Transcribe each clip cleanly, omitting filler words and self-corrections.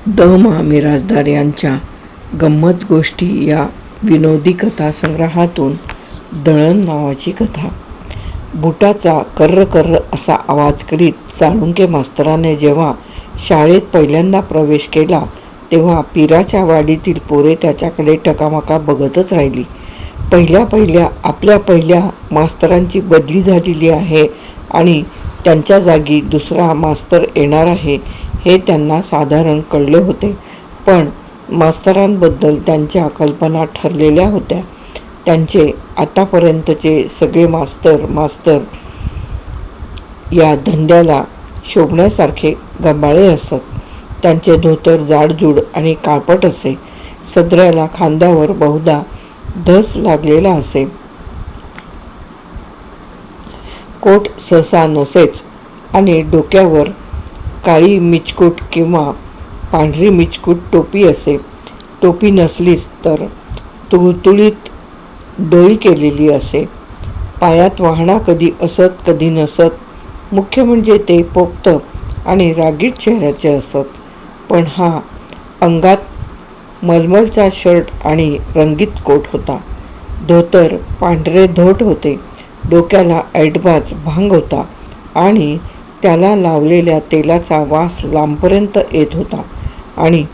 मा. मिरासदार यांच्या गंमत गोष्टी या विनोदी कथा संग्रहातून दळण नावाची कथा. बुटाचा कर्र कर्र असा आवाज करीत साळुंके मास्तराने जेव्हा शाळेत पहिल्यांदा प्रवेश केला तेव्हा पिराच्या वाडीतील पोरे त्याच्याकडे टकामका बघतच राहिली. आपल्या पहिल्या मास्तरांची बदली झालेली आहे आणि त्यांच्या जागी दुसरा मास्तर येणार आहे हे त्यांना साधारण कळले होते, पण मास्तरांबद्दल त्यांच्या कल्पना ठरलेल्या होत्या. त्यांचे आतापर्यंतचे सगळे मास्तर या धंद्याला शोभण्यासारखे गंबाळे असत. त्यांचे धोतर जाडजूड आणि काळपट असे. सदऱ्याला खांद्यावर बहुधा धस लागलेला असे. कोट सहसा नसेच आणि डोक्यावर काळी मिचकूट किंवा पांढरी मिचकूट टोपी असे. टोपी नसलीच तर तुळतुळीत डोई केलेली असे. पायात वाहणा कधी असत कधी नसत. मुख्य म्हणजे ते पोक्त आणि रागीट चेहऱ्याचे असत. पण हा अंगात मलमलचा शर्ट आणि रंगीत कोट होता. धोतर पांढरे धोट होते. डोक्याला ऐटबाज भांग होता आणि त्याला लावलेल्या तेलाचा वास लांबपर्यंत येत होता. आणि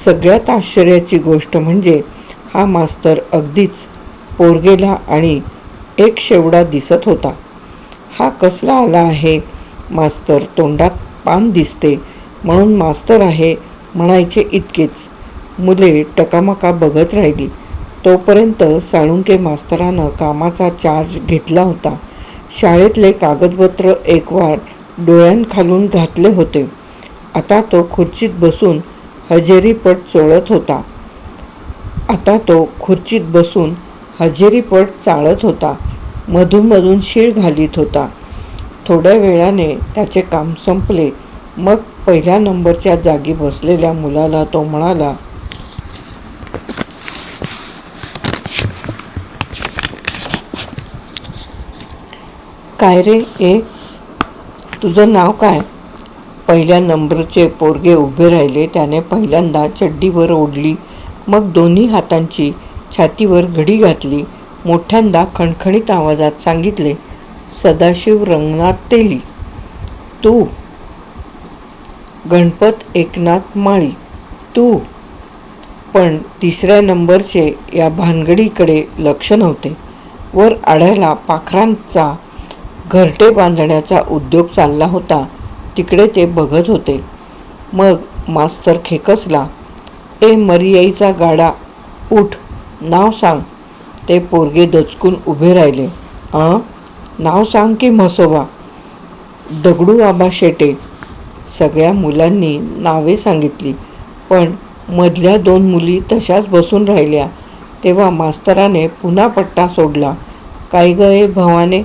सगळ्यात आश्चर्याची गोष्ट म्हणजे हा मास्तर अगदीच पोरगेला आणि एक शेवडा दिसत होता. हा कसला आला आहे मास्तर, तोंडात पान दिसते म्हणून मास्तर आहे म्हणायचे इतकेच. मुले टकामका बघत राहिली. तोपर्यंत साळुंके मास्तरानं कामाचा चार्ज घेतला होता. शाळेतले कागदपत्र एकवार डोळ्यांखालून घातले होते. आता तो खुर्चीत बसून हजेरीपट चाळत होता. मधून शीळ घालीत होता. थोड्या वेळाने त्याचे काम संपले. मग पहिल्या नंबरच्या जागी बसलेल्या मुलाला तो म्हणाला, "काय रे ए, तुझं नाव काय?" पहिल्या नंबरचे पोरगे उभे राहिले. त्याने पहिल्यांदा चड्डी वर ओढली, मग दोन्ही हातांची छातीवर घडी घातली. मोठ्यांदा खणखणीत आवाजात सांगितले, "सदाशिव रंगनाथ तेली." "तू?" "गणपत एकनाथ माळी." "तू?" पण तिसऱ्या नंबरचे या भानगडीकडे लक्ष नव्हते. वर आढ्याला पाखरांचा घरटे बांधण्याचा उद्योग चालला होता, तिकडे ते बघत होते. मग मास्तर खेकसला, "ए मरियाईचा गाडा, उठ, नाव सांग." ते पोरगे दचकून उभे राहिले. नाव सांग की म्हसोबा." "दगडू आबा शेटे." सगळ्या मुलांनी नावे सांगितली, पण मधल्या दोन मुली तशाच बसून राहिल्या. तेव्हा मास्तराने पुन्हा पट्टा सोडला. "काय ग ए भवाने,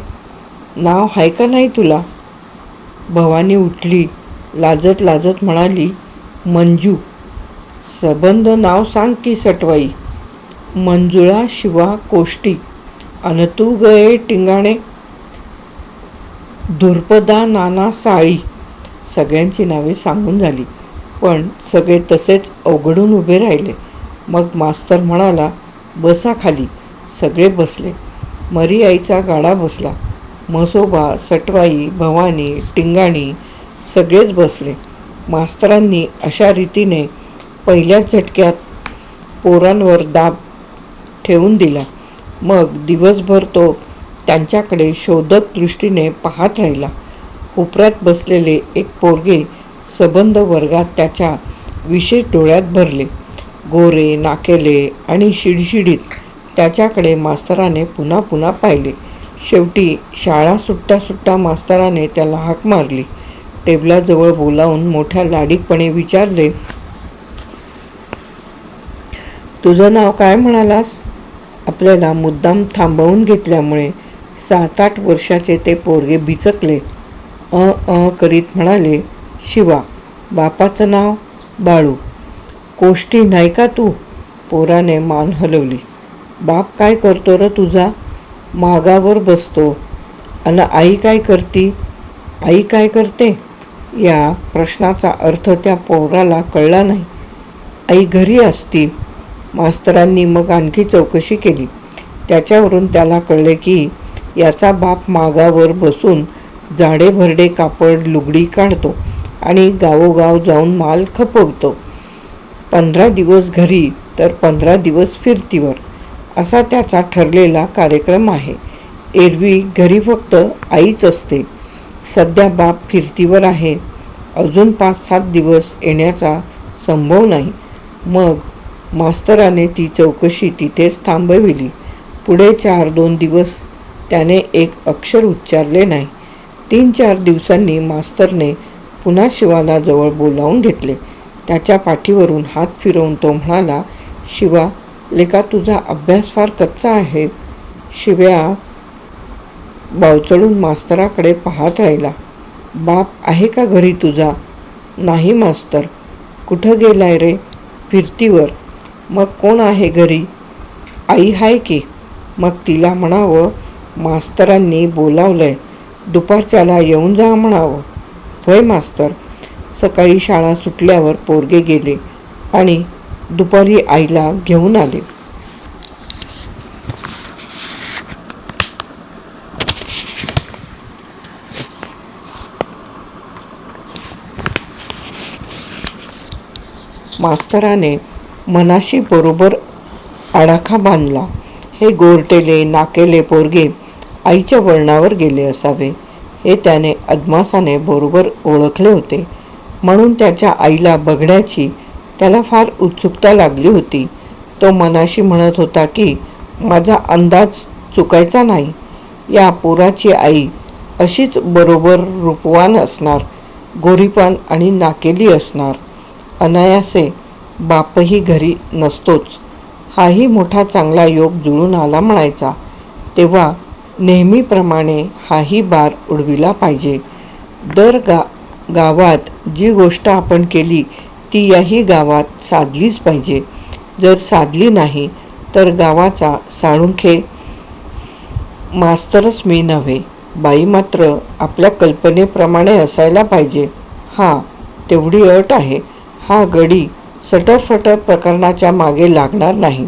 नाव हाय का नाही तुला?" भवानी उठली. लाजत लाजत म्हणाली, "मंजू." "सबंध नाव सांग की सटवाई." "मंजुळा शिवा कोष्टी." "अन तू ग ए टिंगाणे?" "धुर्पदा नाना साळी." सगळ्यांची नावे सांगून झाली, पण सगळे तसेच अवघडून उभे राहिले. मग मास्तर म्हणाला, "बसा खाली." सगळे बसले. मरियाईचा गाडा बसला. म्हसोबा, सटवाई, भवानी, टिंगाणी सगळेच बसले. मास्तरांनी अशा रीतीने पहिल्या झटक्यात पोरांवर दाब ठेवून दिला. मग दिवसभर तो त्यांच्याकडे शोधक दृष्टीने पाहत राहिला. कोपऱ्यात बसलेले एक पोरगे सबंध वर्गात त्याच्या विशेष डोळ्यात भरले. गोरे, नाकेले आणि शिडशिडीत त्याच्याकडे मास्तराने पुन्हा पुन्हा पाहिले. शेवटी शाळा सुटता मास्तराने त्याला हाक मारली. टेबलाजवळ बोलावून मोठ्या लाडीकपणे विचारले, "तुझं नाव काय म्हणालास?" आपल्याला मुद्दाम थांबवून घेतल्यामुळे 7-8 वर्षाचे ते पोरगे बिचकले. करीत म्हणाले, "शिवा." "बापाचं नाव?" "बाळू." "कोष्टी नाही का तू?" पोराने मान हलवली. "बाप काय करतो र तुझा?" "मागावर बसतो." "अन आई काय करती?" "आई काय करते?" या प्रश्नाचा अर्थ त्या पोराला कळला नाही. आई घरी असती. मास्तरांनी मग आणखी चौकशी केली. त्याच्यावरून त्याला कळले की याचा बाप मागावर बसून जाडे-भरडे कापड लुगडी काढतो आणि गावोगाव जाऊन माल खपवतो. 15 दिवस घरी तर 15 दिवस फिरतीवर, असा त्याचा ठरलेला कार्यक्रम आहे. एरवी घरी फक्त आईच असते. सध्या बाप फिरतीवर आहे. अजून 5-7 दिवस येण्याचा संभव नाही. मग मास्तराने ती चौकशी तिथेच थांबविली. पुढे 4-2 दिवस त्याने एक अक्षर उच्चारले नाही. 3-4 दिवसांनी मास्तरने पुन्हा शिवाला जवळ बोलावून घेतले. त्याच्या पाठीवरून हात फिरवून तो म्हणाला, शिवा लेका, तुझा अभ्यास फार कच्चा आहे. शिव्या बावचळून मास्तराकडे पाहत राहिला. बाप आहे का घरी तुझा? नाही मास्तर. कुठं गेलाय रे? फिरतीवर. मग कोण आहे घरी? आई आहे की. मग तिला म्हणावं मास्तरांनी बोलावलंय, दुपारच्याला येऊन जा म्हणावं. होय मास्तर. सकाळी शाळा सुटल्यावर पोरगे गेले आणि दुपारी आईला घेऊन आले. मास्तराने मनाशी बरोबर आडाखा बांधला. हे गोरटेले नाकेले पोरगे आईच्या वळणावर गेले असावे हे त्याने अदमासाने बरोबर ओळखले होते. म्हणून त्याच्या आईला बघण्याची त्याला फार उत्सुकता लागली होती. तो मनाशी म्हणत होता की माझा अंदाज चुकायचा नाही. या पोराची आई अशीच बरोबर रूपवान असणार, गोरीपान आणि नाकेली असणार. अनायासे बापही घरी नसतोच. हाही मोठा चांगला योग जुळून आला म्हणायचा. तेव्हा नेहमीप्रमाणे हाही बार उडविला पाहिजे. दर गावात जी गोष्ट आपण केली ती याही गावात साधलीच पाहिजे. जर साधली नाही तर गावाचा साळुंखे मास्तरच मी नव्हे. बाई मात्र आपल्या कल्पनेप्रमाणे असायला पाहिजे. हां, तेवढी अट आहे. हा गडी सटरफटर प्रकरणाच्या मागे लागणार नाही.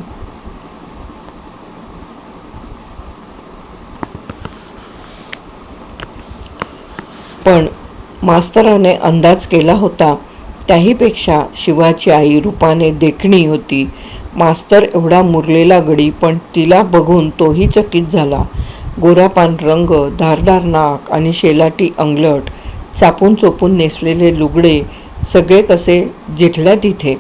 पण मास्तराने अंदाज केला होता त्याहीपेक्षा शिवाची आई रूपाने देखणी होती. मास्तर एवढा मुरलेला गडी, पण तिला बघून तोही चकित झाला. गोरापान रंग, धारदार नाक आणि शेलाटी अंगलट, चापून चोपून नेसलेले लुगडे, सगळे कसे जिथल्या तिथे.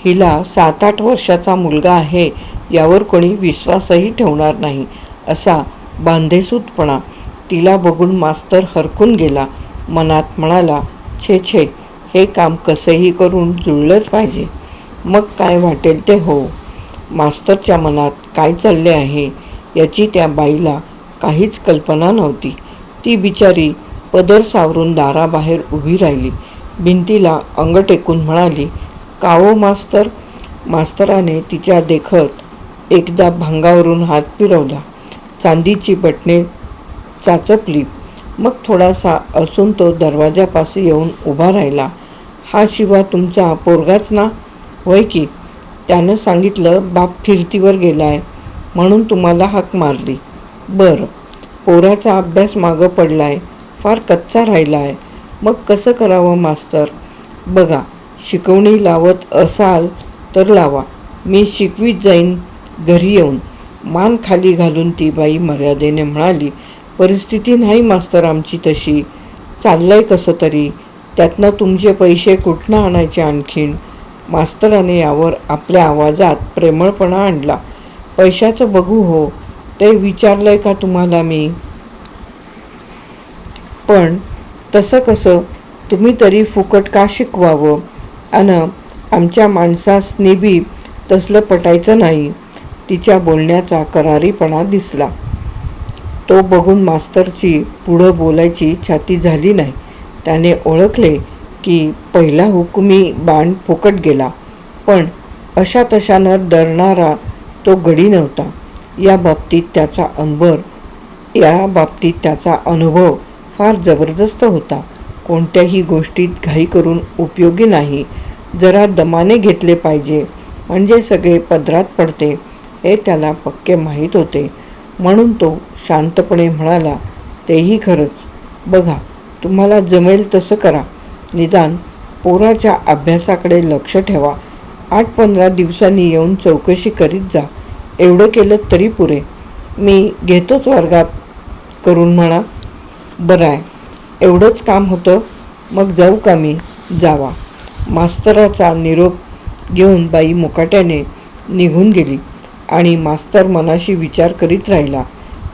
हिला 7-8 वर्षाचा मुलगा आहे यावर कोणी विश्वासही ठेवणार नाही असा बांधेसूदपणा. तिला बघून मास्तर हरकून गेला. मनात म्हणाला, छे छे, हे काम कसेही करून जुळलंच पाहिजे. मग काय वाटेल ते हो. मास्तरच्या मनात काय चालले आहे याची त्या बाईला काहीच कल्पना नव्हती. ती बिचारी पदर सावरून दाराबाहेर उभी राहिली. भिंतीला अंग टेकून म्हणाली, कावो मास्तर. मास्तराने तिच्या देखत एकदा भांगावरून हात फिरवला. चांदीची बटणे चाचपली. मग थोडासा असून तो दरवाजापाशी येऊन उभा राहिला. हा शिवा तुमचा पोरगाच ना? होय की. त्यानं सांगितलं बाप फिरतीवर गेलाय म्हणून तुम्हाला हाक मारली. बरं, पोराचा अभ्यास मागं पडलाय, फार कच्चा राहिलाय. मग कसं करावं मास्तर? बघा, शिकवणी लावत असाल तर लावा, मी शिकवीत जाईन घरी येऊन. मान खाली घालून ती बाई मर्यादेने म्हणाली, परिस्थिती नाही मास्तर आमची तशी. चाललंय कसं तरी. त्यातनं तुमचे पैसे कुठनं आणायचे आणखीन? मास्तराने यावर आपल्या आवाजात प्रेमळपणा आणला. पैशाचं बघू हो, ते विचारलंय का तुम्हाला मी? पण तसं कसं? तुम्ही तरी फुकट का शिकवावं? आमच्या माणसासनी बी तसलं पटायचं नाही. तिच्या बोलण्याचा करारीपणा दिसला. तो बघून मास्तरची पुढं बोलायची छाती झाली नाही. त्याने ओळखले की पहिला हुकुमी बाण फुकट गेला. पण अशा तशानं डरणारा तो गडी नव्हता. या बाबतीत त्याचा अनुभव फार जबरदस्त होता. कोणत्याही गोष्टीत घाई करून उपयोगी नाही. जरा दमाने घेतले पाहिजे, म्हणजे सगळे पदरात पडते हे त्याला पक्के माहीत होते. म्हणून तो शांतपणे म्हणाला, तेही खरंच. बघा, तुम्हाला जमेल तसं करा. निदान पोराच्या अभ्यासाकडे लक्ष ठेवा. 8-15 दिवसांनी येऊन चौकशी करीत जा. एवढं केलं तरी पुरे. मी घेतोच वर्गात करून म्हणा. बरं आहे, एवढंच काम होतं. मग जाऊ का मी? जावा. मास्तराचा निरोप घेऊन बाई मुकाट्याने निघून गेली आणि मास्तर मनाशी विचार करीत राहिला.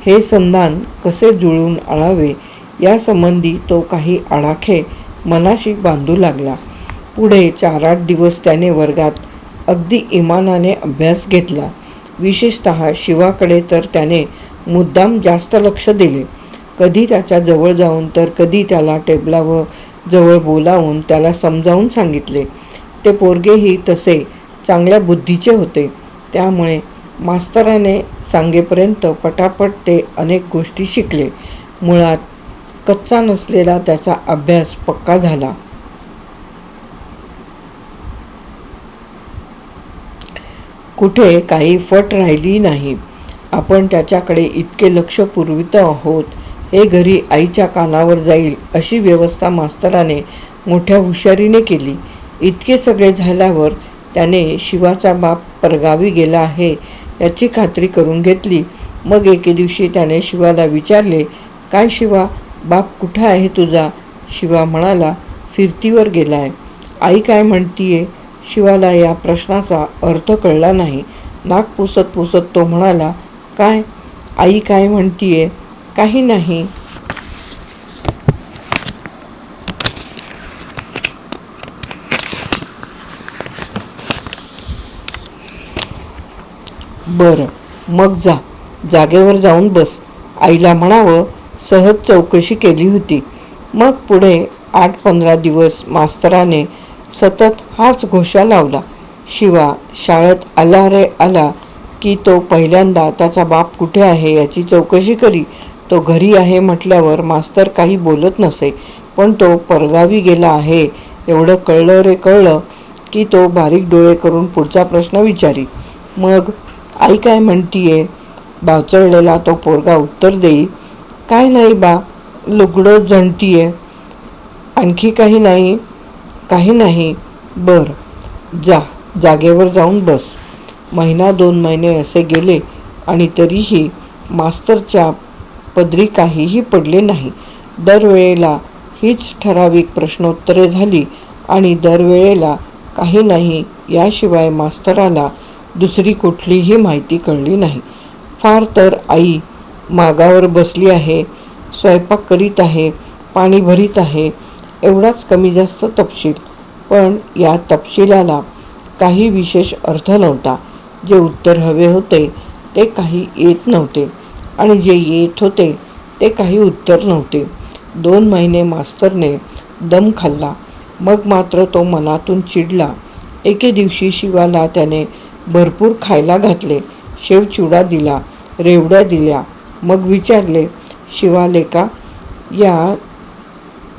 हे संधान कसे जुळवून आणावे यासंबंधी तो काही आडाखे मनाशी बांधू लागला. पुढे 4-8 दिवस त्याने वर्गात अगदी इमानाने अभ्यास घेतला. विशेषतः शिवाकडे तर त्याने मुद्दाम जास्त लक्ष दिले. कधी त्याच्या जवळ जाऊन तर कधी त्याला टेबलावर जवळ बोलावून त्याला समजावून सांगितले. ते पोरगेही तसे चांगल्या बुद्धीचे होते. त्यामुळे मास्तराने सांगेपर्यंत पटापट ते अनेक गोष्टी शिकले. मुळात कच्चा नसलेला त्याचा अभ्यास पक्का झाला. कुठे काही फट राहिली नाही. आपण त्याच्याकडे इतके लक्ष पुरवित आहोत हे घरी आईच्या कानावर जाईल अशी व्यवस्था मास्तराने मोठ्या हुशारीने केली. इतके सगळे झाल्यावर त्याने शिवाचा बाप परगावी गेला आहे याची खात्री करून घेतली. मग एके दिवशी त्याने शिवाला विचारले, काय शिवा, बाप कुठं आहे तुझा? शिवा म्हणाला, फिरतीवर गेलाय. आई काय म्हणतीये? शिवाला या प्रश्नाचा अर्थ कळला नाही. नाक पुसत पुसत तो म्हणाला, काय? आई काय म्हणतीये? काही नाही. बरं, मग जा, जागेवर जाऊन बस. आईला म्हणावं सहज चौकशी केली होती. मग पुढे 8-15 दिवस मास्तराने सतत हाच घोषा लावला. शिवा शाळेत आला रे आला की तो पहिल्यांदा त्याचा बाप कुठे आहे याची चौकशी करी. तो घरी आहे म्हटल्यावर मास्तर काही बोलत नसे, पण तो परगावी गेला आहे एवढं कळलं रे कळलं की तो बारीक डोळे करून पुढचा प्रश्न विचारी. मग आई काय म्हणतीये? बावचळलेला तो पोरगा उत्तर देई, काय नाही बा, लुगडं झणतीये. आणखी काही नाही? काही नाही. बर, जा, जागेवर जाऊन बस. 1-2 महिने असे गेले आणि तरीही मास्तरच्या पदरी काहीही पडले नाही. दरवेळेला हीच ठराविक प्रश्नोत्तरे झाली आणि दरवेळेला काही नाही याशिवाय मास्तराला दुसरी कुठलीही माहिती कळली नाही. फार तर आई मागावर बसली आहे, स्वयंपाक करीत आहे, पाणी भरीत आहे, एवढाच कमी जास्त तपशील. पण या तपशिलाला काही विशेष अर्थ नव्हता. जे उत्तर हवे होते ते काही येत नव्हते आणि जे येत होते ते काही उत्तर नव्हते. 2 महिने मास्तरने दम खाल्ला. मग मात्र तो मनातून चिडला. एके दिवशी शिवाला त्याने भरपूर खायला घातले. शेवचिवडा दिला, रेवड्या दिल्या. मग विचारले, शिवा लेका, या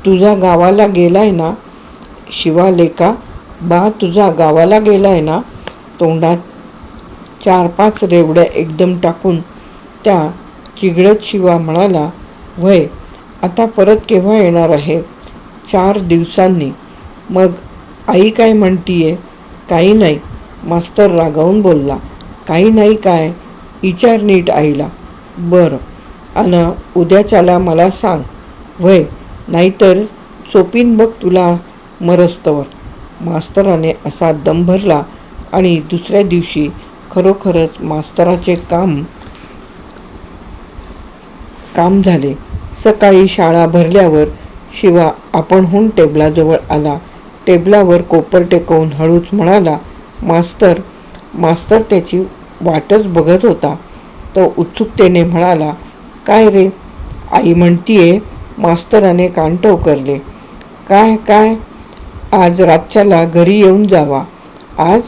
तुझा गावाला गेलाय ना? शिवा लेका, बा तुझा गावाला गेलाय ना? तोंडात 4-5 रेवड्या एकदम टाकून त्या चिघळत शिवा म्हणाला, व्हय, आता परत केव्हा येणार आहे? 4 दिवसांनी. मग आई काय म्हणतीये? काही नाही. मास्तर रागावून बोलला. काही नाही काय? विचार नीट आईला. बरं, अन उद्याच्याला मला सांग. व्हय, नाहीतर चोपीन बघ तुला मरस्तवर. मास्तराने असा दम भरला आणि दुसऱ्या दिवशी खरोखरच मास्तराचे काम झाले. सकाळी शाळा भरल्यावर शिवा आपणहून टेबलाजवळ आला. टेबलावर कोपर टेकवून हळूच म्हणाला, मास्तर. मास्तर त्याची वाटच बघत होता. तो उत्सुकतेने म्हणाला, काय रे? आई म्हणतीये. मास्तराने कान टवकारले. काय काय? आज रातच्याला घरी येऊन जावा. आज?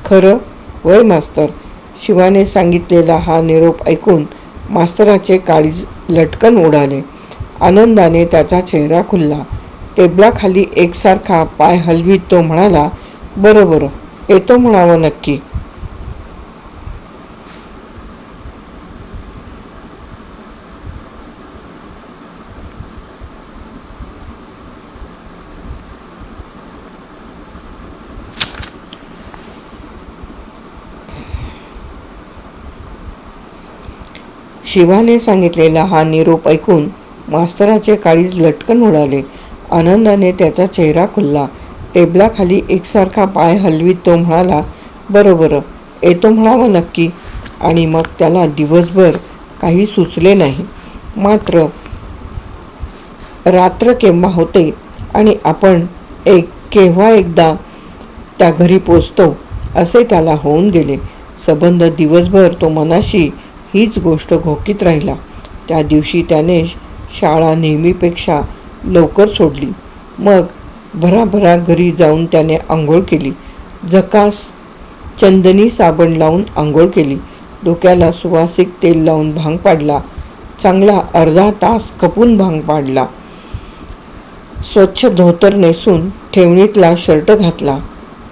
खरं? वय मास्तर. शिवाने सांगितलेला हा निरोप ऐकून मास्तराचे काळीज लटकन उडाले. आनंदाने त्याचा चेहरा खुलला. टेबलाखाली एकसारखा पाय हलवीत तो म्हणाला, बरं बरं, येतो म्हणावं नक्की. शिवाने सांगितलेला हा निरोप ऐकून मास्तराचे काळीज लटकन उडाले. आनंदाने त्याचा चेहरा खुलला. टेबलाखाली एकसारखा पाय हलवीत तो म्हणाला, बरं बरं, येतो म्हणावं नक्की. आणि मग त्याला दिवसभर काही सुचले नाही. मात्र रात्र केव्हा होते आणि आपण केव्हा एकदा त्या घरी पोचतो असे त्याला होऊन गेले. संबंध दिवसभर तो मनाशी हीच गोष्ट घोकीत राहिला. त्या दिवशी त्याने शाळा नेहमीपेक्षा लवकर सोडली. मग भराभरा घरी जाऊन त्याने आंघोळ केली. झकास चंदनी साबण लावून आंघोळ केली. डोक्याला सुवासिक तेल लावून भांग पाडला. चांगला अर्धा तास खपून भांग पाडला. स्वच्छ धोतर नेसून ठेवणीतला शर्ट घातला.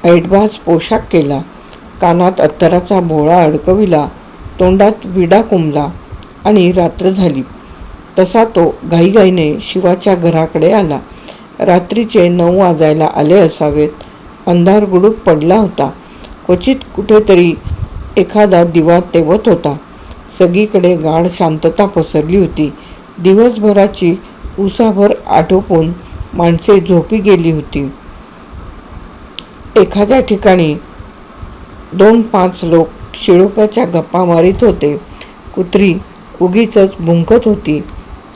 ऐटबाज पोशाख केला. कानात अत्तराचा भोळा अडकविला. तोंडात विडा कोंबला आणि रात्र झाली. तसा तो घाईघाईने शिवाच्या घराकडे आला. रात्रीचे 9 वाजायला आले असावेत. अंधार गुडूप पडला होता. क्वचित कुठेतरी एखादा दिवा तेवत होता. सगळीकडे गाढ शांतता पसरली होती. दिवसभराची उसाभर आटोपून माणसे झोपी गेली होती. एखाद्या ठिकाणी 2-5 लोक शिळोप्याच्या गप्पा मारीत होते. कुत्री उगीचच भुंकत होती.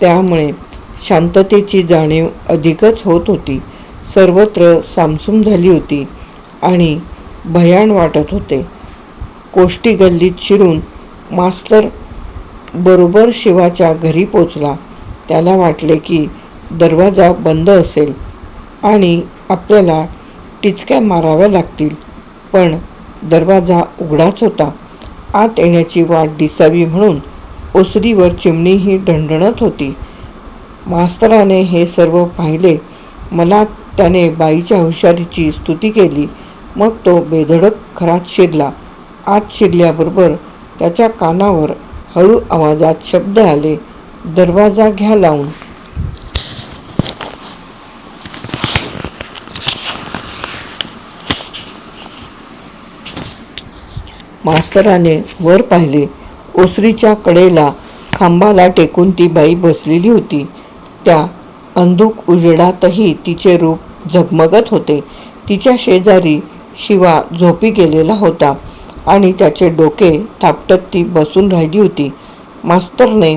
त्यामुळे शांततेची जाणीव अधिकच होत होती. सर्वत्र सामसूम झाली होती आणि भयाण वाटत होते. कोष्टी गल्लीत शिरून मास्तर बरोबर शिवाच्या घरी पोचला. त्याला वाटले की दरवाजा बंद असेल आणि आपल्याला टिचक्या माराव्या लागतील. पण दरवाजा उघडाच होता. आत येण्याची वाट दिसावी म्हणून ओसरीवर चिमणीही ढणढणत होती. मास्तराने हे सर्व पाहिले. मनात त्याने बाईच्या हुशारीची स्तुती केली. मग तो बेधडक घरात शिरला. आत शिरल्याबरोबर त्याच्या कानावर हळू आवाजात शब्द आले, दरवाजा घ्या लावून. मास्तराने वर पाहिले. ओसरीच्या कडेला खांबाला टेकून ती बाई बसलेली होती. त्या अंधुक उजेडातही तिचे रूप झगमगत होते. तिच्या शेजारी शिवा झोपी गेलेला होता आणि त्याचे डोके थापटत ती बसून राहिली होती. मास्तरने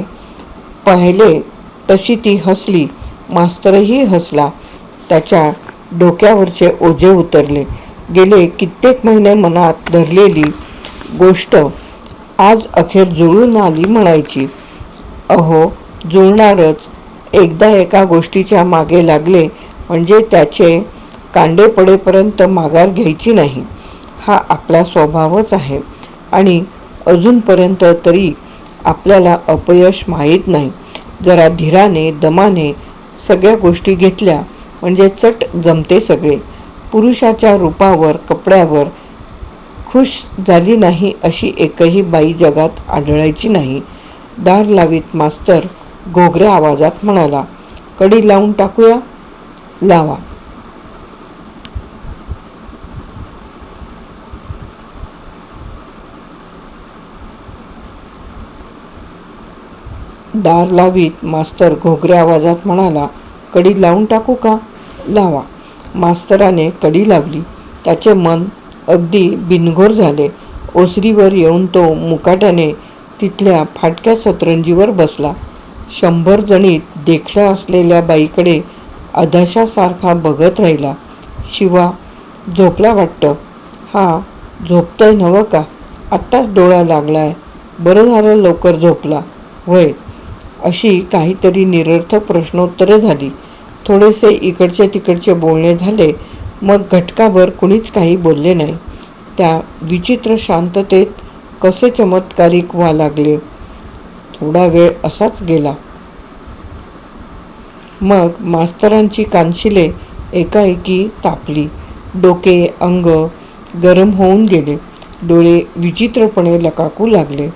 पाहिले तशी ती हसली. मास्तरही हसला. त्याच्या डोक्यावरचे ओझे उतरले. गेले कित्येक महिने मनात धरलेली गोष्ट आज अखेर जुळून आली म्हणायची. अहो, जुळणारच. एकदा एका गोष्टीच्या मागे लागले म्हणजे त्याचे कांडे पडेपर्यंत माघार घ्यायची नाही. हा आपला स्वभावच आहे आणि अजूनपर्यंत तरी आपल्याला अपयश माहीत नाही. जरा धीराने दमाने सगळ्या गोष्टी घेतल्या म्हणजे चट जमते सगळे. पुरुषाच्या रूपावर कपड्यावर खुश झाली नाही अशी एकही बाई जगात आढळायची नाही. दार लावीत मास्तर घोगऱ्या आवाजात म्हणाला, कडी लावून टाकूया? लावा. दार लावीत मास्तर घोगऱ्या आवाजात म्हणाला, कडी लावून टाकू का? लावा. मास्तराने कडी लावली. त्याचे मन अगदी बिनघोर झाले. ओसरीवर येऊन तो मुकाट्याने तिथल्या फाटक्या सतरंजीवर बसला. 100 जणीत देखण्या असलेल्या बाईकडे अधाशासारखा बघत राहिला. शिवा झोपला वाटतं. हा झोपतोय नवं का? आत्ताच डोळा लागलाय. बरं झालं लवकर झोपला. होय. अशी काहीतरी निरर्थक प्रश्नोत्तरे झाली. थोडेसे इकडचे तिकडचे बोलणे झाले. मग घटकाभर कुणीच काही बोलले नाही. त्या विचित्र शांततेत कसे चमत्कारिक व्हा लागले. थोडा वेळ असाच गेला. मग मास्तरांची कानशिले एकाएकी तापली. डोके अंग गरम होऊन गेले. डोळे विचित्रपणे लकाकू लागले.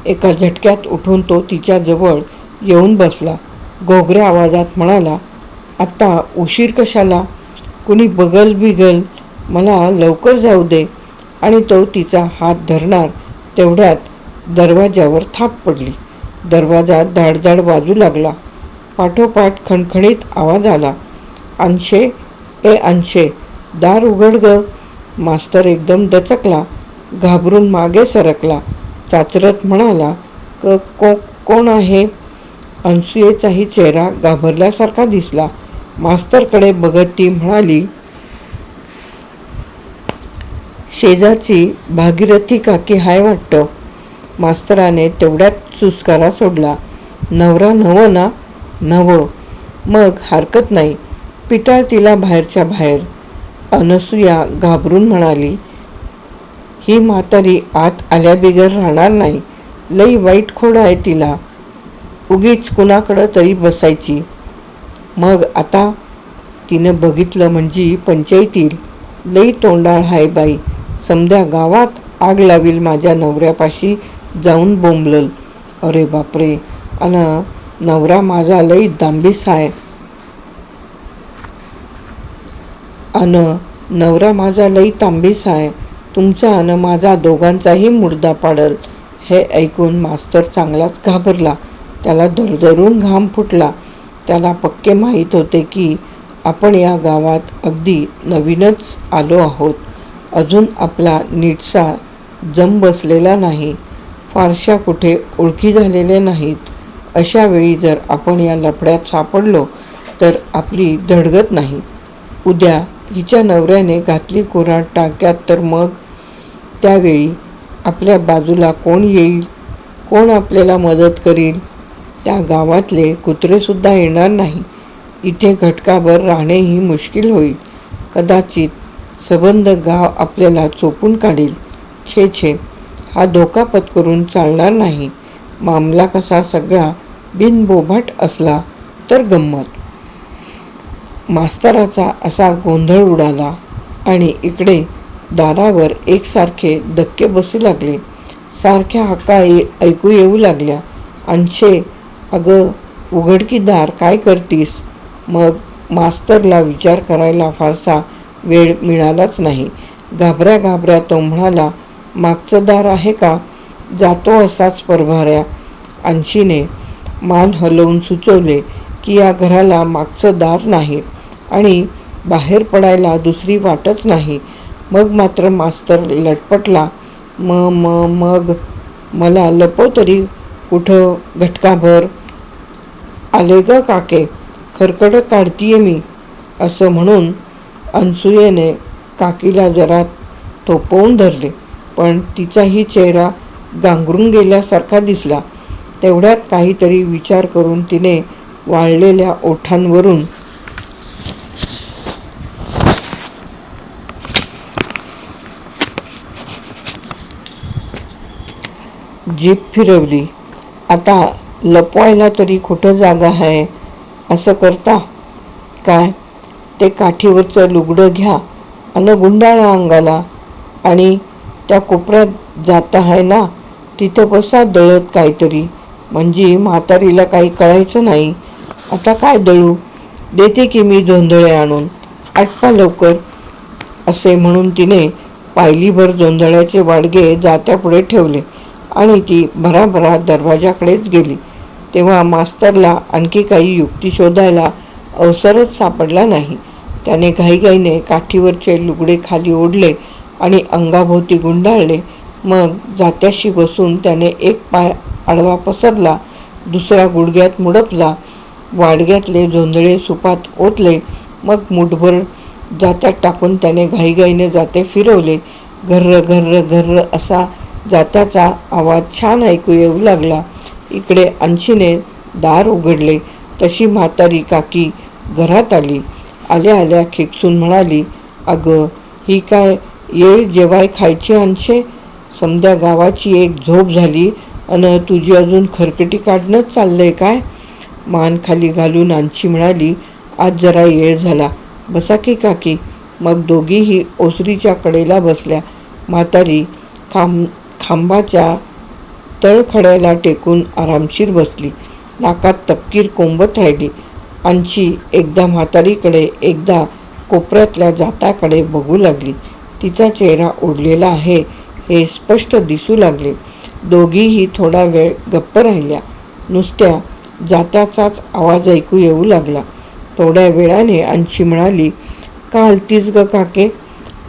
एका झटक्यात उठून तो तिच्याजवळ येऊन बसला. घोगऱ्या आवाजात म्हणाला, आत्ता उशीर कशाला? कुणी बगल बिगल, मला लवकर जाऊ दे. आणि तो तिचा हात धरणार तेवढ्यात दरवाजावर थाप पडली. दरवाजा धाडधाड वाजू लागला. पाठोपाठ खणखणीत आवाज आला, अंशे, ए अंशे, दार उघड ग. मास्तर एकदम दचकला. घाबरून मागे सरकला. चाचरत म्हणाला, कोण आहे? अनसुयेचाही चेहरा घाबरल्यासारखा दिसला. मास्तरकडे बघत ती म्हणाली, शेजारची भागीरथी काकी हाय वाटतं. मास्तराने तेवढ्यात सुस्कारा सोडला. नवरा नव ना? नव. मग हरकत नाही, पिटाळ तिला बाहेरच्या बाहेर. अनसूया घाबरून म्हणाली, ही म्हातारी आत आल्याबिगर राहणार नाही. लई वाईट खोड आहे तिला. उगीच कुणाकडं तरी बसायची. मग आता? तिनं बघितलं म्हणजे पंचायतील. लई तोंडाळ हाय बाई. समध्या गावात आग लावील माझ्या नवऱ्यापाशी जाऊन बोंबलल. अरे बापरे. अन नवरा माझा लई दांबीस आहे. नवरा माझा लई तांबीस आहे. तुमचा अन माझा दोघांचाही मुर्दा पाडल. हे ऐकून मास्तर चांगलाच घाबरला. त्याला दरदरून घाम फुटला. त्याला पक्के माहीत होते की आपण या गावात अगदी नवीनच आलो आहोत. अजून आपला नीटसा जम बसलेला नाही. फारशा कुठे ओळखी झालेल्या नाहीत. अशा वेळी जर आपण या लफड्यात सापडलो तर आपली धडगत नाही. उद्या हिच्या नवऱ्याने घातली कुऱ्हाड टाक्यात तर मग? त्यावेळी आपल्या बाजूला कोण येईल? कोण आपल्याला मदत करील? त्या गावातले कुत्रेसुद्धा येणार नाही. इथे घटकाभर राहणेही मुश्किल होईल. कदाचित सबंध गाव आपल्याला चोपून काढील. छे छे, हा धोका पत्करून चालणार नाही. मामला कसा सगळा बिनबोभाट असला तर गंमत. मास्तराचा असा गोंधळ उडाला आणि इकडे दारावर एकसारखे धक्के बसू लागले. सारख्या हाका ऐकू येऊ लागल्या. अंशे, अगं उघडकी दार, काय करतीस? मग मास्तरला विचार करायला फारसा वेळ मिळालाच नाही. घाबऱ्या तो म्हणाला, मागचं दार आहे का? जातो असाच परभाऱ्या. अंशीने मान हलवून सुचवले की या घराला मागचं दार नाही आणि बाहेर पडायला दुसरी वाटच नाही. मग मात्र मास्तर लटपटला. मग मला लपव तरी कुठं घटकाभर. आले ग काके, खरकट काढतीये मी. असं म्हणून अनसुयेने काकीला जरा थोपवून धरले. पण तिचाही चेहरा गांगरून गेल्यासारखा दिसला. तेवढ्यात काहीतरी विचार करून तिने वाळलेल्या ओठांवरून जीभ फिरवली. आता लपवायला तरी कुठं जागा आहे? असं करता काय, ते काठीवरचं लुगडं घ्या अन गुंडाळा अंगाला आणि त्या कोपऱ्यात जाता आहे ना, तिथं बसा दळत काहीतरी. म्हणजे म्हातारीला काही कळायचं नाही. आता काय दळू? देते की मी जोंधळे आणून, आटपा लवकर. असे म्हणून तिने पायलीभर जोंधळ्याचे वाडगे जात्यापुढे ठेवले आणि ती भराभरा दरवाजाकडेच गेली. तेव्हा मास्तरला आणखी काही युक्ती शोधायला अवसरच सापडला नाही. त्याने घाईघाईने काठीवरचे लुगडे खाली ओढले आणि अंगाभोवती गुंडाळले. मग जात्याशी बसून त्याने एक पाय आडवा पसरला, दुसरा गुडघ्यात मुडपला. वाडग्यातले जोंधळे सुपात ओतले. मग मुठभर जात्यात टाकून त्याने घाईघाईने जाते फिरवले. घर्र घर्र घर्र असा जात्याचा आवाज छान ऐकू येऊ लागला. इकडे अंशीने दार उघडले तशी म्हातारी काकी घरात आली. आल्या आल्या खेकसून म्हणाली, अगं ही काय येळ जेवाय खायची अंशे? समध्या गावाची एक झोप झाली अन तुझी अजून खरकटी काढणंच चाललंय काय? मान खाली घालून आणशी म्हणाली, आज जरा येळ झाला, बसा की काकी. मग दोघीही ओसरीच्या कडेला बसल्या. म्हातारी खांबाच्या तळखड्याला टेकून आरामशीर बसली. नाकात तपकीर कोंबत राहिली. आणशी एकदा म्हातारीकडे एकदा कोपऱ्यातल्या जात्याकडे बघू लागली. तिचा चेहरा ओढलेला आहे हे स्पष्ट दिसू लागले. दोघीही थोडा वेळ गप्प राहिल्या. नुसत्या जात्याचाच आवाज ऐकू येऊ लागला. थोड्या वेळाने आणशी म्हणाली, का हलतीस ग काके?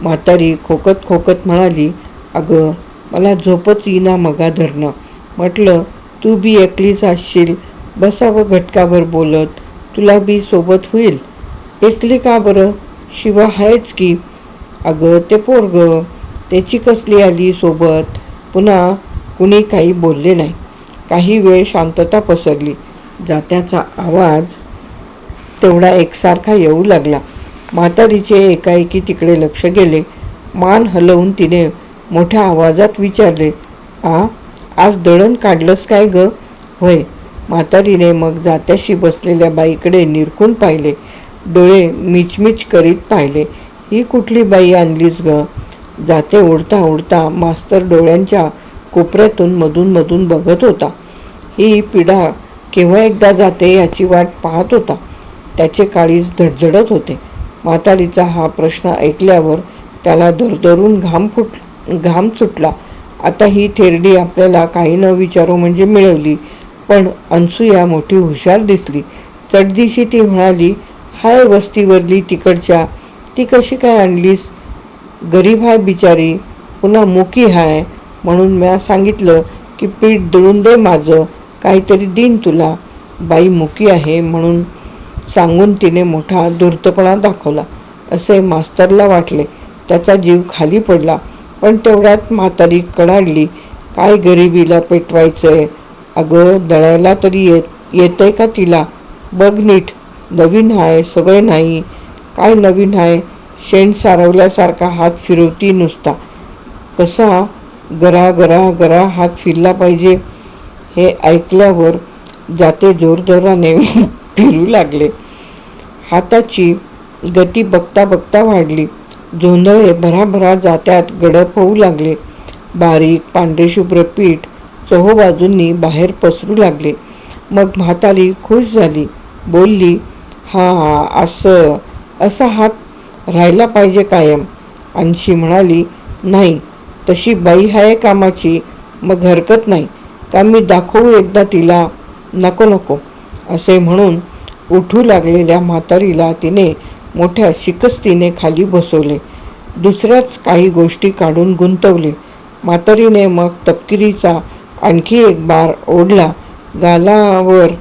म्हातारी खोकत खोकत म्हणाली, अगं मला झोपच येईना मगा धरणं. म्हटलं तू बी एकलीच असशील, बसावं घटकाभर बोलत, तुला बी सोबत होईल. एकली का बरं? शिवा आहेच की. अगं ते पोरगं, त्याची कसली आली सोबत? पुन्हा कुणी काही बोलले नाही. काही वेळ शांतता पसरली. जात्याचा आवाज तेवढा एकसारखा येऊ लागला. म्हातारीचे एकाएकी तिकडे लक्ष गेले. मान हलवून तिने मोठ्या आवाजात विचारले, आज दळण काढलंस काय ग? होय. म्हातारीने मग जात्याशी बसलेल्या बाईकडे निरखून पाहिले. डोळे मिचमिच करीत पाहिले. ही कुठली बाई आणलीस ग? जाते ओढता ओढता मास्तर डोळ्यांच्या कोपऱ्यातून मधून मधून बघत होता. ही पिढा केव्हा एकदा जाते याची वाट पाहत होता. त्याचे काळीज धडधडत होते. म्हातारीचा हा प्रश्न ऐकल्यावर त्याला दरदरून घाम सुटला. आता ही थेरडी आपल्याला काही न विचारू म्हणजे मिळवली. पण अनसूया मोठी हुशार दिसली. चटदिशी ती म्हणाली, हाय वस्तीवरली तिकडच्या, ती कशी काय आणलीस? गरीब हाय बिचारी, पुन्हा मुकी हाय, म्हणून म्या सांगितलं की पीठ दळून दे माझं, काहीतरी देईन तुला. बाई मुकी आहे म्हणून सांगून तिने मोठा धूर्तपणा दाखवला असे मास्तरला वाटले. त्याचा जीव खाली पडला. पण तेवढ्यात म्हातारी कडाडली, काय गरिबीला पेटवायचंय? अगं दळायला तरी येतंय का तिला? बघ नीट. नवीन आहे सवय नाही. काय नवीन आहे? शेण सारवल्यासारखा हात फिरवती नुसता. कसा गरा गरा गरा हात फिरला पाहिजे? हे ऐकल्यावर जाते जोरजोराने फिरू लागले. हाताची गती बघता बघता वाढली. जोंधळे भराभरा जात्यात गडप होऊ लागले. बारीक पांढरे शुभ्र पीठ चोहोबाजूंनी बाहेर पसरू लागले. मग म्हातारी खुश झाली. बोलली, असा हात राहिला पाहिजे कायम. आणशी म्हणाली, नाही, तशी बाई आहे कामाची. मग हरकत नाही का मी दाखवू एकदा तिला? नको नको असे म्हणून उठू लागलेल्या म्हातारीला तिने मोठ्या शिकस्तीने खाली बसवले. दुसऱ्याच काही गोष्टी काढून गुंतवले. म्हातारीने मग तपकिरीचा आणखी एक बार ओढला. गालावर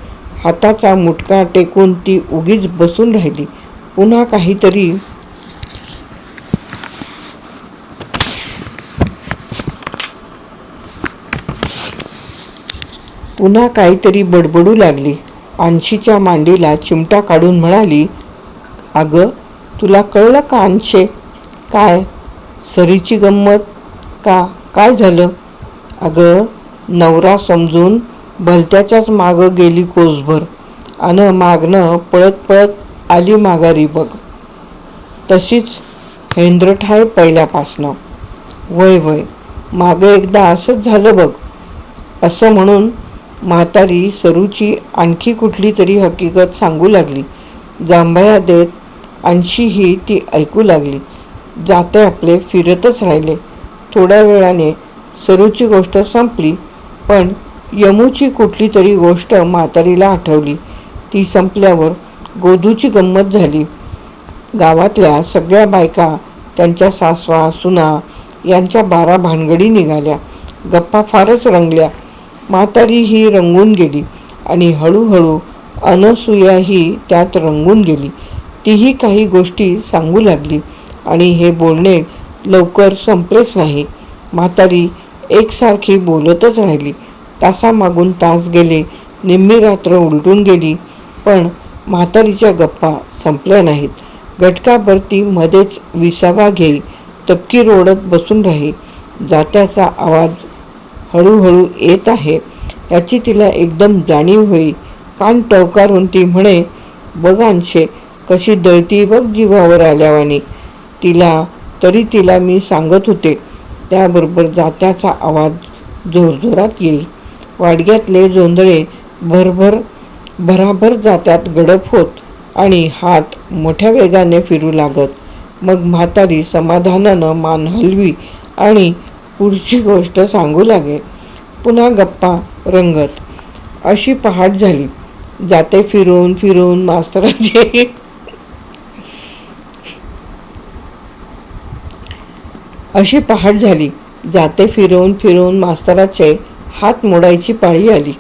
हाताचा मुटका टेकून ती उगीच बसून राहिली. पुन्हा काहीतरी बडबडू लागली. आणशीच्या मांडीला चिमटा काढून म्हणाली, अगं तुला कळलं का आणशे? काय सरीची गंमत का? काय झालं? अगं नवरा समजून भलत्याच्याच मागं गेली कोसभर, अन मागणं पळत पळत आली माघारी बघ. तशीच हेंद्रट आहे पहिल्यापासनं. वय वय, मागं एकदा असंच झालं बघ. असं म्हणून म्हातारी सरूची आणखी कुठली तरी हकीकत सांगू लागली. जांभया देत आणशीही ती ऐकू लागली. जाते आपले फिरतच राहिले. थोड्या वेळाने सरूची गोष्ट संपली. पण यमूची कुठली तरी गोष्ट म्हातारीला आठवली. ती संपल्यावर गोधूची गंमत झाली. गावातल्या सगळ्या बायका, त्यांच्या सासवा सुना यांच्या 12 भानगडी निघाल्या. गप्पा फारच रंगल्या. म्हातारी ही रंगून गेली आणि हळूहळू अनसूयाही त्यात रंगून गेली. तीही काही गोष्टी सांगू लागली आणि हे बोलणे लवकर संपलेच नाही. म्हातारी एकसारखी बोलतच राहिली. तासामागून तास गेले. निम्मी रात्र उलटून गेली. पण म्हातारीच्या गप्पा संपल्या नाहीत. घटकाभर ती मध्येच विसावा घेई तपकीर ओढत बसून राही. जात्याचा आवाज हळूहळू येत आहे याची तिला एकदम जाणीव होई. कान टवकारून ती म्हणे, बघ अंशे, कशी दळती बघ जीवावर आल्यावानी. तिला मी सांगत होते. त्याबरोबर जात्याचा आवाज जोरजोरात येई. वाडग्यातले जोंधळे भराभर जात्यात गडप होत आणि हात मोठ्या वेगाने फिरू लागत. मग म्हातारी समाधानानं मान हलवी आणि पुढची गोष्ट सांगू लागे. पुन्हा गप्पा रंगत. अशी पहाट झाली. जाते फिरून फिरून मास्तराचे अशी पहाट झाली. जाते फिरून फिरून मास्तराचे हात मोडायची पाळी आली.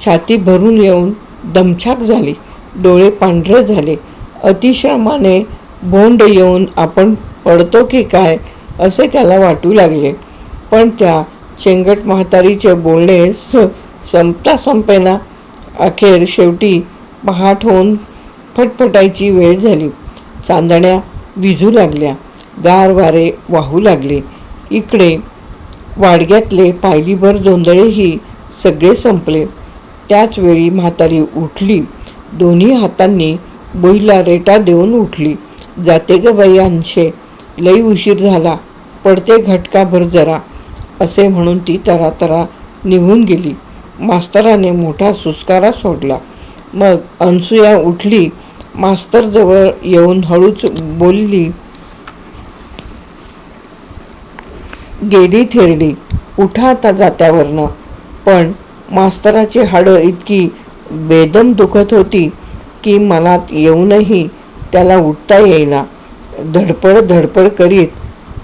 छाती भरून येऊन दमछाक झाली. डोळे पांढरे झाले. अतिश्रमाने भोंड येऊन आपण पडतो की काय असे त्याला वाटू लागले. पण त्या चेंगट म्हातारीचे बोलणे संपता संपेना. अखेर शेवटी पहाट होऊन फटफटायची वेळ झाली. चांदण्या विझू लागल्या. गार वारे वाहू लागले. इकडे वाडग्यातले पायलीभर जोंधळेही सगळे संपले. त्याच वेळी म्हातारी उठली. दोन्ही हातांनी बोईला रेटा देऊन उठली. जाते ग बाई अंशे, लई उशीर झाला, पडते घटकाभर जरा, असे म्हणून ती तरातरा निघून गेली. मास्तराने मोठा सुस्कारा सोडला. मग अनसूया उठली. मास्तर जवळ येऊन हळूच बोलली, गेली थेरडी, उठा आता जात्यावरनं. पण मास्तराची हाडं इतकी बेदम दुखत होती की मनात येऊनही त्याला उठता येईना. धडपड करीत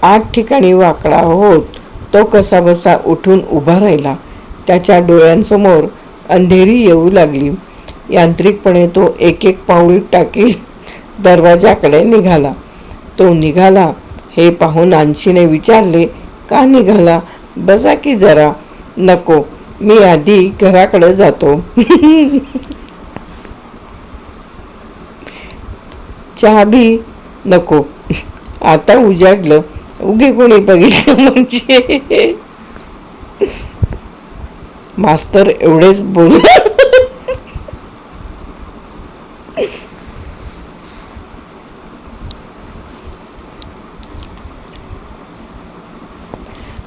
8 ठिकाणी वाकडा होत तो कसाबसा उठून उभा राहिला. त्याच्या डोळ्यांसमोर अंधेरी येऊ लागली. यांत्रिकपणे तो एक पाऊल टाकीत दरवाजाकडे निघाला. तो निघाला हे पाहून अन्शीने विचारले, का निघाला? बसा की जरा. नको, मी आधी घराकडे जातो. चहा बी नको, आता उजाडलं, उगे कोणी बघितलं म्हणजे. मास्तर एवढेच बोलला.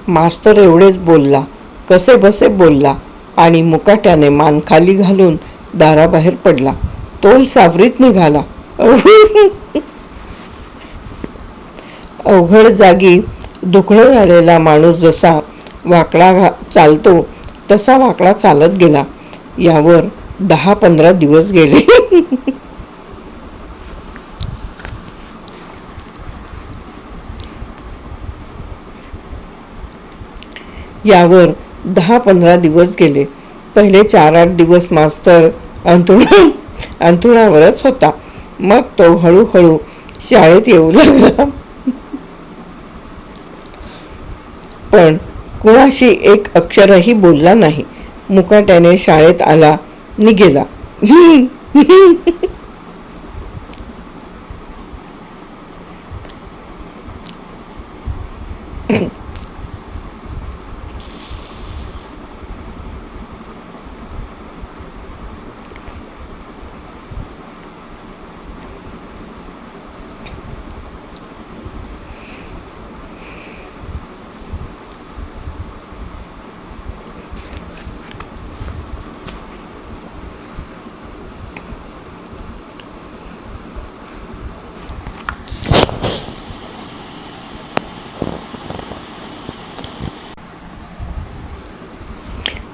मास्तर एवढेच बोलला, कसे बसे बोलला आणि मुकाट्याने मान खाली घालून दाराबाहेर पडला. तोल सावरीत निघाला. अवघड जागी दुखणं झालेला माणूस जसा वाकडा चालतो तसा वाकडा चालत गेला. यावर 10-15 दिवस गेले. यावर 10-15 दिवस गेले. पहिले 4-8 दिवस मास्तर अंथरुणावरच होता. मग तो हळूहळू शाळेत येऊ लागला. पण कुणाशी एक अक्षरही बोलला नाही. मुकाट्याने शाळेत आला नि गेला.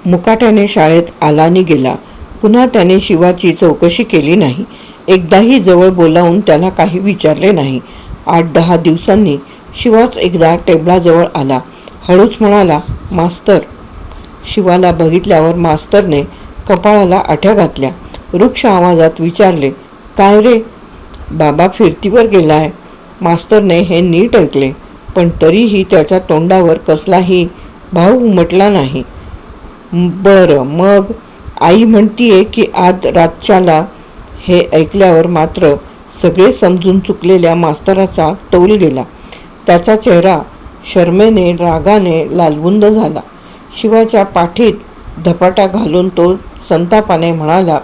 मुकाट्याने शाळेत आला नि गेला. पुन्हा त्याने शिवाची चौकशी केली नाही. एकदाही जवळ बोलावून त्याला काही विचारले नाही. 8-10 दिवसांनी शिवाच एकदा टेबलाजवळ आला. हळूच म्हणाला, मास्तर. शिवाला बघितल्यावर मास्तरने कपाळाला आठ्या घातल्या. वृक्ष आवाजात विचारले, काय रे? बाबा फिरतीवर गेलाय. मास्तरने हे नीट ऐकले, पण तरीही त्याच्या तोंडावर कसलाही भाव उमटला नाही. बरं, मग आई म्हणतीये की आज रातच्याला. हे ऐकल्यावर मात्र सगळे समजून चुकलेल्या मास्तराचा तोल गेला. त्याचा चेहरा शरमेने रागाने लालबुंद झाला. शिवाच्या पाठीत धपाटा घालून तो संतापाने म्हणाला,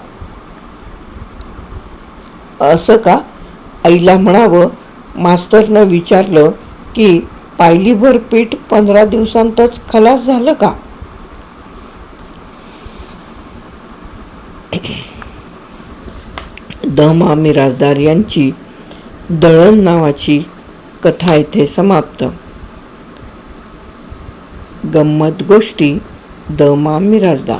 असं का? आईला म्हणावं मास्तरनं विचारलं की पायलीभर पीठ 15 दिवसांतच खलास झालं का? द मा मिरासदार यांची दळण नावाची कथा इथे समाप्त. गंमत गोष्टी द मा मिरासदार.